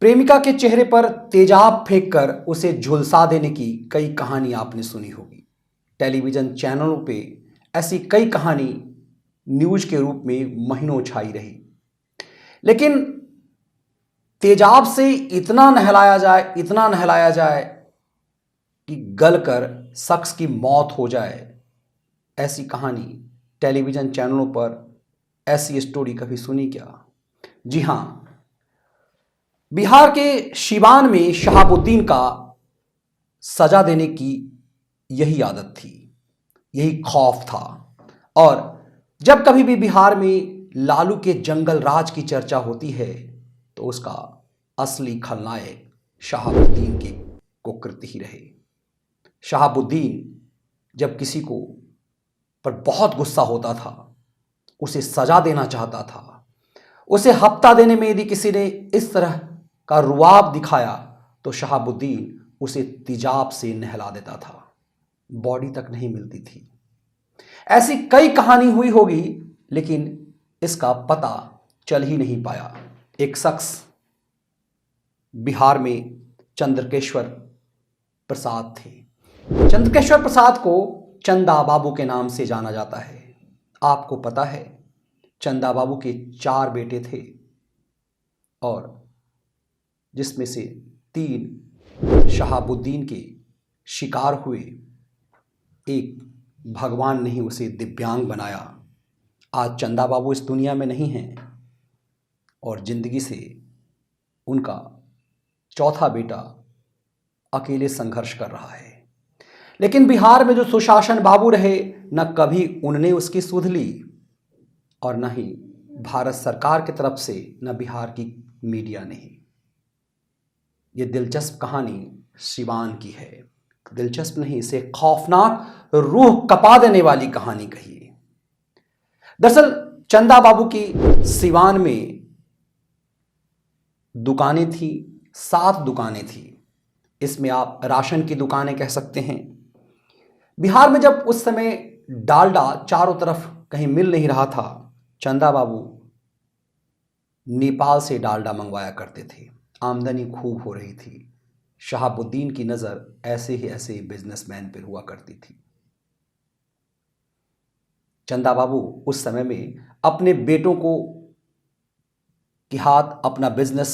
प्रेमिका के चेहरे पर तेजाब फेंककर उसे झुलसा देने की कई कहानी आपने सुनी होगी। टेलीविजन चैनलों पे ऐसी कई कहानी न्यूज के रूप में महीनों छाई रही। लेकिन तेजाब से इतना नहलाया जाए कि गलकर शख्स की मौत हो जाए, ऐसी कहानी टेलीविजन चैनलों पर ऐसी स्टोरी कभी सुनी क्या? जी हाँ, बिहार के सिवान में शहाबुद्दीन का सजा देने की यही आदत थी, यही खौफ था। और जब कभी भी बिहार में लालू के जंगल राज की चर्चा होती है तो उसका असली खलनायक शहाबुद्दीन की कुकृति ही रहे। शहाबुद्दीन जब किसी को पर बहुत गुस्सा होता था, उसे सजा देना चाहता था, उसे हफ्ता देने में यदि किसी ने इस तरह का रुआब दिखाया तो शहाबुद्दीन उसे तेजाब से नहला देता था, बॉडी तक नहीं मिलती थी। ऐसी कई कहानी हुई होगी, लेकिन इसका पता चल ही नहीं पाया। एक शख्स बिहार में चंद्रकेश्वर प्रसाद थे। चंद्रकेश्वर प्रसाद को चंदा बाबू के नाम से जाना जाता है। आपको पता है, चंदा बाबू के 4 बेटे थे और जिसमें से 3 शहाबुद्दीन के शिकार हुए। एक भगवान ने ही उसे दिव्यांग बनाया। आज चंदा बाबू इस दुनिया में नहीं हैं और जिंदगी से उनका चौथा बेटा अकेले संघर्ष कर रहा है। लेकिन बिहार में जो सुशासन बाबू रहे, न कभी उनने उसकी सुध ली और न ही भारत सरकार की तरफ से, न बिहार की मीडिया ने ही। ये दिलचस्प कहानी सिवान की है। दिलचस्प नहीं, इसे खौफनाक, रूह कपा देने वाली कहानी कहिए। दरअसल चंदा बाबू की सिवान में दुकानें थी, 7 दुकानें थी। इसमें आप राशन की दुकानें कह सकते हैं। बिहार में जब उस समय डालडा चारों तरफ कहीं मिल नहीं रहा था, चंदा बाबू नेपाल से डालडा मंगवाया करते थे। आमदनी खूब हो रही थी। शहाबुद्दीन की नज़र ऐसे ही ऐसे बिजनेसमैन पर हुआ करती थी। चंदा बाबू उस समय में अपने बेटों को के हाथ अपना बिजनेस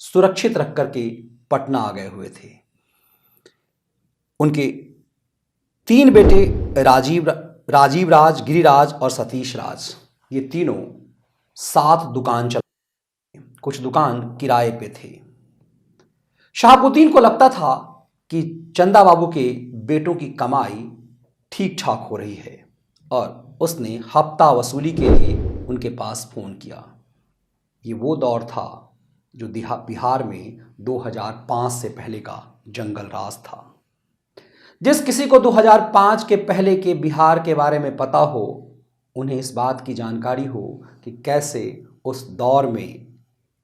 सुरक्षित रख करके पटना आ गए हुए थे। उनके 3 बेटे राजीव राज, गिरिराज और सतीश राज, ये तीनों 7 दुकान चला, कुछ दुकान किराए पे थे। शहाबुद्दीन को लगता था कि चंदा बाबू के बेटों की कमाई ठीक ठाक हो रही है और उसने हफ्ता वसूली के लिए उनके पास फ़ोन किया। ये वो दौर था जो बिहार में 2005 से पहले का जंगल राज था। जिस किसी को 2005 के पहले के बिहार के बारे में पता हो, उन्हें इस बात की जानकारी हो कि कैसे उस दौर में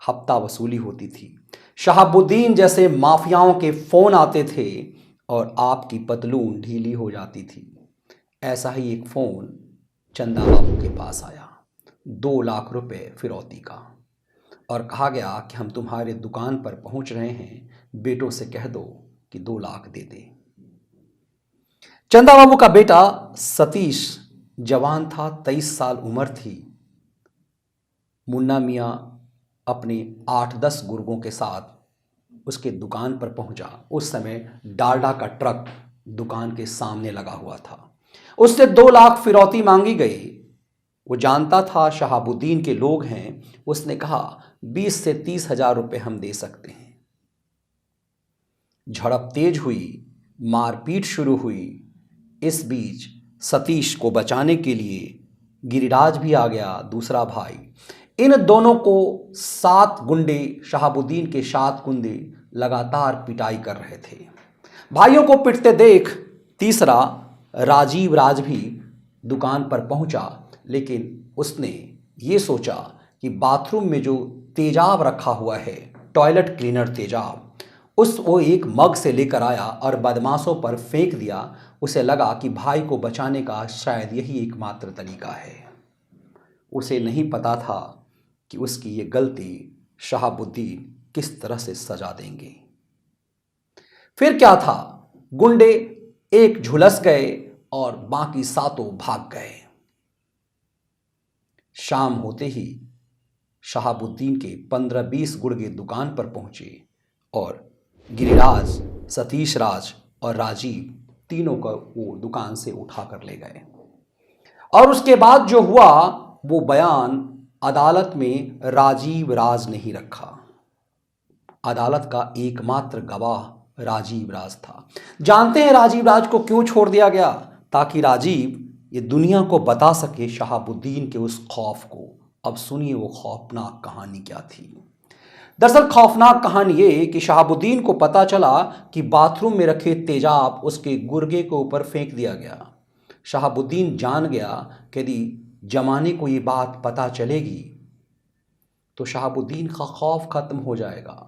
हफ्ता वसूली होती थी। शहाबुद्दीन जैसे माफियाओं के फ़ोन आते थे और आपकी पतलून ढीली हो जाती थी। ऐसा ही एक फ़ोन चंदा बाबू के पास आया, 2 लाख रुपए फिरौती का, और कहा गया कि हम तुम्हारे दुकान पर पहुंच रहे हैं, बेटों से कह दो कि 2 लाख दे दे। चंदा बाबू का बेटा सतीश जवान था, 23 साल उम्र थी। मुन्ना मियाँ अपने 8-10 गुर्गों के साथ उसके दुकान पर पहुंचा। उस समय डालडा का ट्रक दुकान के सामने लगा हुआ था। उससे 2 लाख फिरौती मांगी गई। वो जानता था शहाबुद्दीन के लोग हैं। उसने कहा 20 से 30 हजार रुपये हम दे सकते हैं। झड़प तेज हुई, मारपीट शुरू हुई। इस बीच सतीश को बचाने के लिए गिरिराज भी आ गया, दूसरा भाई। इन दोनों को 7 गुंडे, शहाबुद्दीन के 7 गुंडे लगातार पिटाई कर रहे थे। भाइयों को पिटते देख तीसरा राजीव राज भी दुकान पर पहुंचा, लेकिन उसने ये सोचा कि बाथरूम में जो तेजाब रखा हुआ है, टॉयलेट क्लीनर तेजाब, वो एक मग से लेकर आया और बदमाशों पर फेंक दिया। उसे लगा कि भाई को बचाने का शायद यही एकमात्र तरीका है। उसे नहीं पता था कि उसकी ये गलती शहाबुद्दीन किस तरह से सजा देंगे। फिर क्या था, गुंडे एक झुलस गए और बाकी सातों भाग गए। शाम होते ही शहाबुद्दीन के 15-20 गुर्गे दुकान पर पहुंचे और गिरिराज, सतीश राज और राजीव तीनों को वो दुकान से उठा कर ले गए। और उसके बाद जो हुआ वो बयान अदालत में राजीव राज ने ही रखा। अदालत का एकमात्र गवाह राजीव राज था। जानते हैं राजीव राज को क्यों छोड़ दिया गया? ताकि राजीव ये दुनिया को बता सके शहाबुद्दीन के उस खौफ को। अब सुनिए वो खौफनाक कहानी क्या थी। दरअसल खौफनाक कहानी ये कि शहाबुद्दीन को पता चला कि बाथरूम में रखे तेजाब उसके गुर्गे के ऊपर फेंक दिया गया। शहाबुद्दीन जान गया कि यदि जमाने को ये बात पता चलेगी तो शहाबुद्दीन का खौफ खत्म हो जाएगा।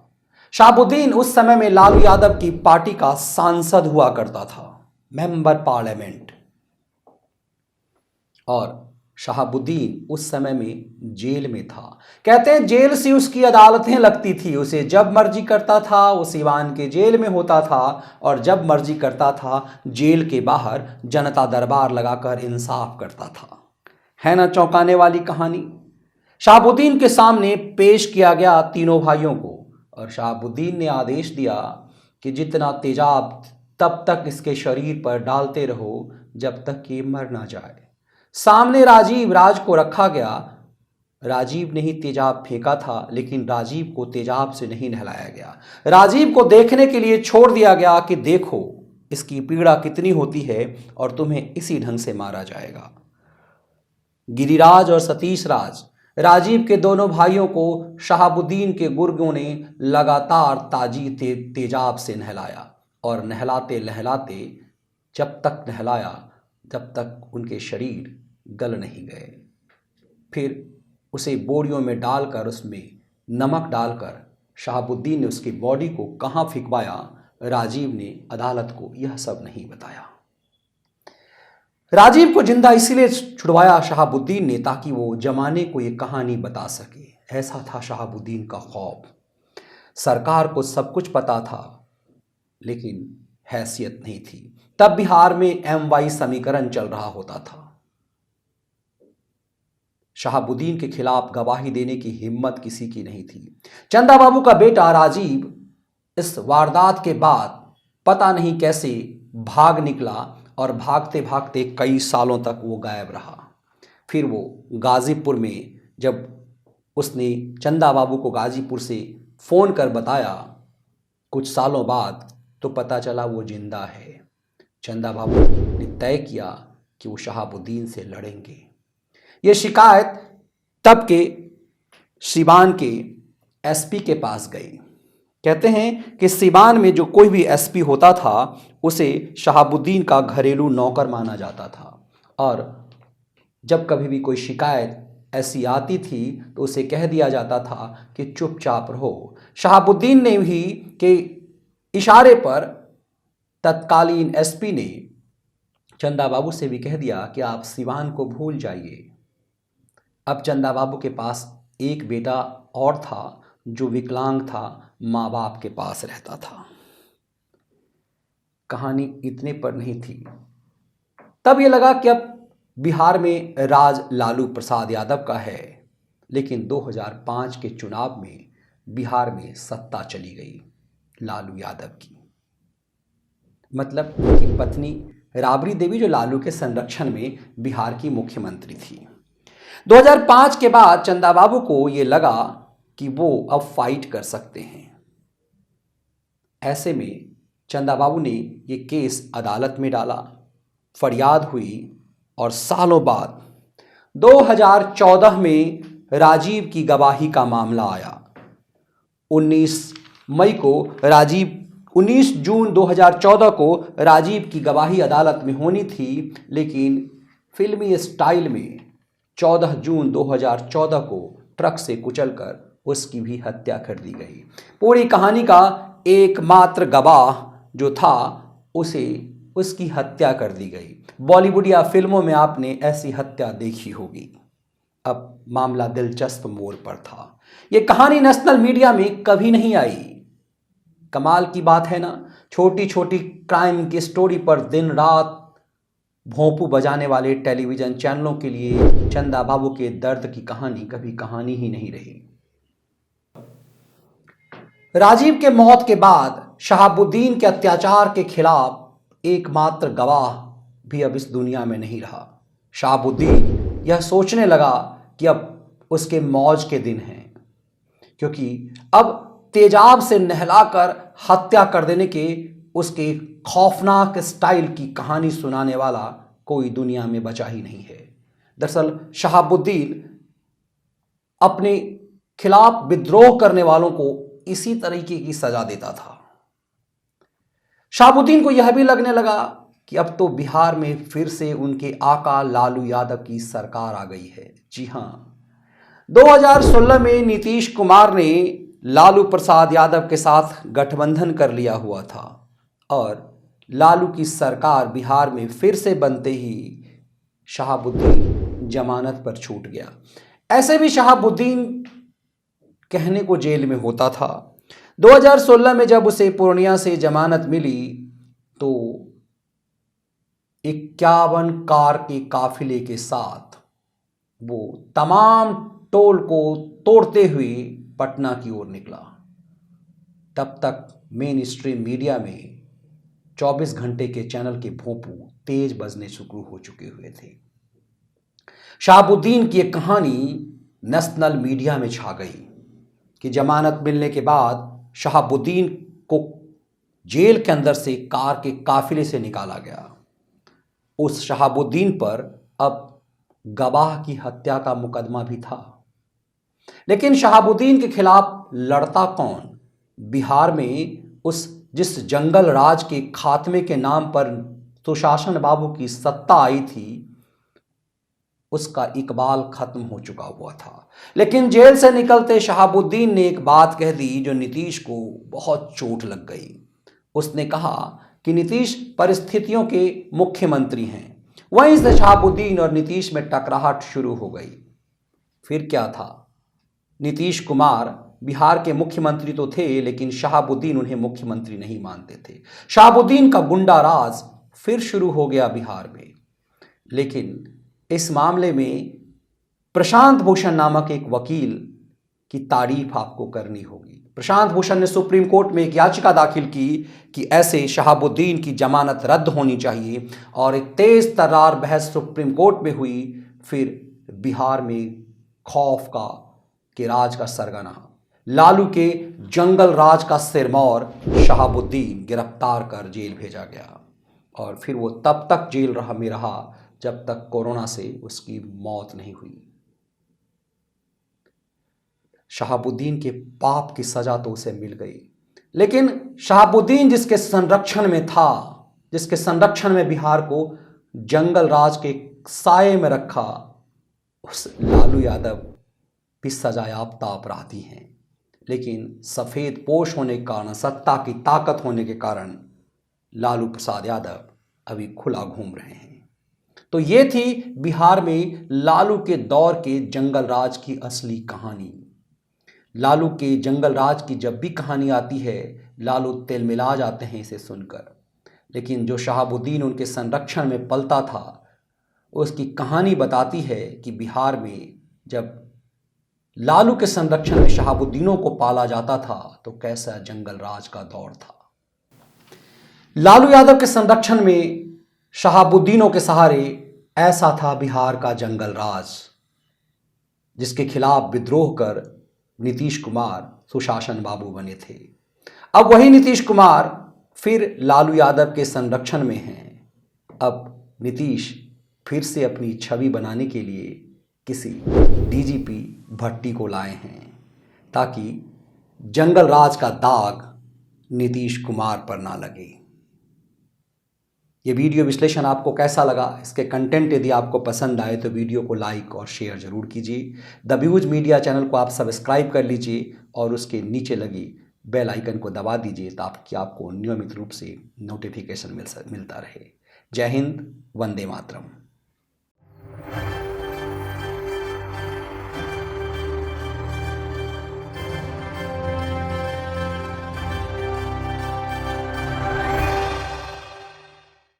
शहाबुद्दीन उस समय में लालू यादव की पार्टी का सांसद हुआ करता था, मेंबर पार्लियामेंट। और शहाबुद्दीन उस समय में जेल में था। कहते हैं जेल से उसकी अदालतें लगती थी। उसे जब मर्जी करता था वो सीवान के जेल में होता था और जब मर्जी करता था जेल के बाहर जनता दरबार लगाकर इंसाफ करता था। है ना चौंकाने वाली कहानी। शहाबुद्दीन के सामने पेश किया गया तीनों भाइयों को और शहाबुद्दीन ने आदेश दिया कि जितना तेजाब तब तक इसके शरीर पर डालते रहो जब तक कि मर ना जाए। सामने राजीव राज को रखा गया। राजीव ने ही तेजाब फेंका था, लेकिन राजीव को तेजाब से नहीं नहलाया गया। राजीव को देखने के लिए छोड़ दिया गया कि देखो इसकी पीड़ा कितनी होती है और तुम्हें इसी ढंग से मारा जाएगा। गिरिराज और सतीश राज, राजीव के दोनों भाइयों को शहाबुद्दीन के गुर्गों ने लगातार ताजी तेजाब से नहलाया और नहलाते नहलाते जब तक नहलाया तब तक उनके शरीर गल नहीं गए। फिर उसे बोरियों में डालकर उसमें नमक डालकर शहाबुद्दीन ने उसकी बॉडी को कहाँ फेंकवाया, राजीव ने अदालत को यह सब नहीं बताया। राजीव को जिंदा इसीलिए छुड़वाया शहाबुद्दीन ने ताकि वो जमाने को ये कहानी बता सके। ऐसा था शहाबुद्दीन का खौफ। सरकार को सब कुछ पता था लेकिन हैसियत नहीं थी। तब बिहार में MY समीकरण चल रहा होता था। शहाबुद्दीन के खिलाफ गवाही देने की हिम्मत किसी की नहीं थी। चंदा बाबू का बेटा राजीव इस वारदात के बाद पता नहीं कैसे भाग निकला और भागते भागते कई सालों तक वो गायब रहा। फिर वो गाजीपुर में, जब उसने चंदा बाबू को गाजीपुर से फ़ोन कर बताया कुछ सालों बाद, तो पता चला वो जिंदा है। चंदा बाबू ने तय किया कि वो शहाबुद्दीन से लड़ेंगे। ये शिकायत तब के सीवान के SP के पास गई। कहते हैं कि सीवान में जो कोई भी SP होता था उसे शहाबुद्दीन का घरेलू नौकर माना जाता था और जब कभी भी कोई शिकायत ऐसी आती थी तो उसे कह दिया जाता था कि चुपचाप रहो। शहाबुद्दीन ने भी के इशारे पर तत्कालीन SP ने चंदा बाबू से भी कह दिया कि आप सीवान को भूल जाइए। अब चंदा बाबू के पास एक बेटा और था जो विकलांग था, माँ बाप के पास रहता था। कहानी इतने पर नहीं थी। तब ये लगा कि अब बिहार में राज लालू प्रसाद यादव का है, लेकिन 2005 के चुनाव में बिहार में सत्ता चली गई लालू यादव की। मतलब उनकी पत्नी राबड़ी देवी जो लालू के संरक्षण में बिहार की मुख्यमंत्री थी। 2005 के बाद चंदा बाबू को ये लगा कि वो अब फाइट कर सकते हैं। ऐसे में चंदा बाबू ने ये केस अदालत में डाला, फरियाद हुई और सालों बाद 2014 में राजीव की गवाही का मामला आया। 19 जून 2014 को राजीव की गवाही अदालत में होनी थी, लेकिन फिल्मी स्टाइल में 14 जून 2014 को ट्रक से कुचलकर उसकी भी हत्या कर दी गई। पूरी कहानी का एकमात्र गवाह जो था उसे उसकी हत्या कर दी गई। बॉलीवुड या फिल्मों में आपने ऐसी हत्या देखी होगी। अब मामला दिलचस्प मोड़ पर था। ये कहानी नेशनल मीडिया में कभी नहीं आई। कमाल की बात है ना, छोटी छोटी क्राइम की स्टोरी पर दिन रात भोंपू बजाने वाले टेलीविजन चैनलों के लिए चंदा बाबू के दर्द की कहानी कभी कहानी ही नहीं रही। राजीव के मौत के बाद शहाबुद्दीन के अत्याचार के खिलाफ एकमात्र गवाह भी अब इस दुनिया में नहीं रहा। शहाबुद्दीन यह सोचने लगा कि अब उसके मौज के दिन हैं, क्योंकि अब तेजाब से नहलाकर हत्या कर देने के उसके खौफनाक स्टाइल की कहानी सुनाने वाला कोई दुनिया में बचा ही नहीं है। दरअसल शहाबुद्दीन अपने खिलाफ विद्रोह करने वालों को इसी तरीके की सजा देता था। शहाबुद्दीन को यह भी लगने लगा कि अब तो बिहार में फिर से उनके आका लालू यादव की सरकार आ गई है। जी हां, 2016 में नीतीश कुमार ने लालू प्रसाद यादव के साथ गठबंधन कर लिया हुआ था और लालू की सरकार बिहार में फिर से बनते ही शहाबुद्दीन जमानत पर छूट गया। ऐसे भी शहाबुद्दीन कहने को जेल में होता था। 2016 में जब उसे पूर्णिया से जमानत मिली तो 51 कार के काफिले के साथ वो तमाम टोल को तोड़ते हुए पटना की ओर निकला। तब तक मेन स्ट्रीम मीडिया में 24 घंटे के चैनल के भोंपू तेज बजने शुरू हो चुके हुए थे। शहाबुद्दीन की एक कहानी नेशनल मीडिया में छा गई कि जमानत मिलने के बाद शहाबुद्दीन को जेल के अंदर से कार के काफिले से निकाला गया। उस शहाबुद्दीन पर अब गवाह की हत्या का मुकदमा भी था। लेकिन शहाबुद्दीन के खिलाफ लड़ता कौन? बिहार में जिस जंगल राज के खात्मे के नाम पर सुशासन बाबू की सत्ता आई थी, उसका इकबाल खत्म हो चुका हुआ था। लेकिन जेल से निकलते शहाबुद्दीन ने एक बात कह दी जो नीतीश को बहुत चोट लग गई। उसने कहा कि नीतीश परिस्थितियों के मुख्यमंत्री हैं। वहीं से शहाबुद्दीन और नीतीश में टकराहट शुरू हो गई। फिर क्या था, नीतीश कुमार बिहार के मुख्यमंत्री तो थे, लेकिन शहाबुद्दीन उन्हें मुख्यमंत्री नहीं मानते थे। शहाबुद्दीन का गुंडा राज फिर शुरू हो गया बिहार में। लेकिन इस मामले में प्रशांत भूषण नामक एक वकील की तारीफ आपको करनी होगी। प्रशांत भूषण ने सुप्रीम कोर्ट में एक याचिका दाखिल की कि ऐसे शहाबुद्दीन की जमानत रद्द होनी चाहिए और एक तेज तर्रार बहस सुप्रीम कोर्ट में हुई। फिर बिहार में खौफ के राज का सरगना, लालू के जंगल राज का सिरमौर शहाबुद्दीन गिरफ्तार कर जेल भेजा गया और फिर वो तब तक जेल में रहा जब तक कोरोना से उसकी मौत नहीं हुई। शहाबुद्दीन के पाप की सजा तो उसे मिल गई, लेकिन शहाबुद्दीन जिसके संरक्षण में था, जिसके संरक्षण में बिहार को जंगल राज के साये में रखा, उस लालू यादव भी सजायाफ्ता अपराधी हैं। लेकिन सफ़ेद पोश होने के कारण, सत्ता की ताकत होने के कारण लालू प्रसाद यादव अभी खुला घूम रहे हैं। तो ये थी बिहार में लालू के दौर के जंगल राज की असली कहानी। लालू के जंगल राज की जब भी कहानी आती है, लालू तिलमिला जाते हैं इसे सुनकर। लेकिन जो शहाबुद्दीन उनके संरक्षण में पलता था, उसकी कहानी बताती है कि बिहार में जब लालू के संरक्षण में शहाबुद्दीनों को पाला जाता था तो कैसा जंगल राज का दौर था। लालू यादव के संरक्षण में शहाबुद्दीनों के सहारे ऐसा था बिहार का जंगल राज, जिसके खिलाफ विद्रोह कर नीतीश कुमार सुशासन बाबू बने थे। अब वही नीतीश कुमार फिर लालू यादव के संरक्षण में हैं। अब नीतीश फिर से अपनी छवि बनाने के लिए किसी डीजीपी भट्टी को लाए हैं ताकि जंगल राज का दाग नीतीश कुमार पर ना लगे। ये वीडियो विश्लेषण आपको कैसा लगा? इसके कंटेंट यदि आपको पसंद आए तो वीडियो को लाइक और शेयर जरूर कीजिए। द व्यूज मीडिया चैनल को आप सब्सक्राइब कर लीजिए और उसके नीचे लगी बेल आइकन को दबा दीजिए ताकि आपको नियमित रूप से नोटिफिकेशन मिलता रहे। जय हिंद, वंदे मातरम।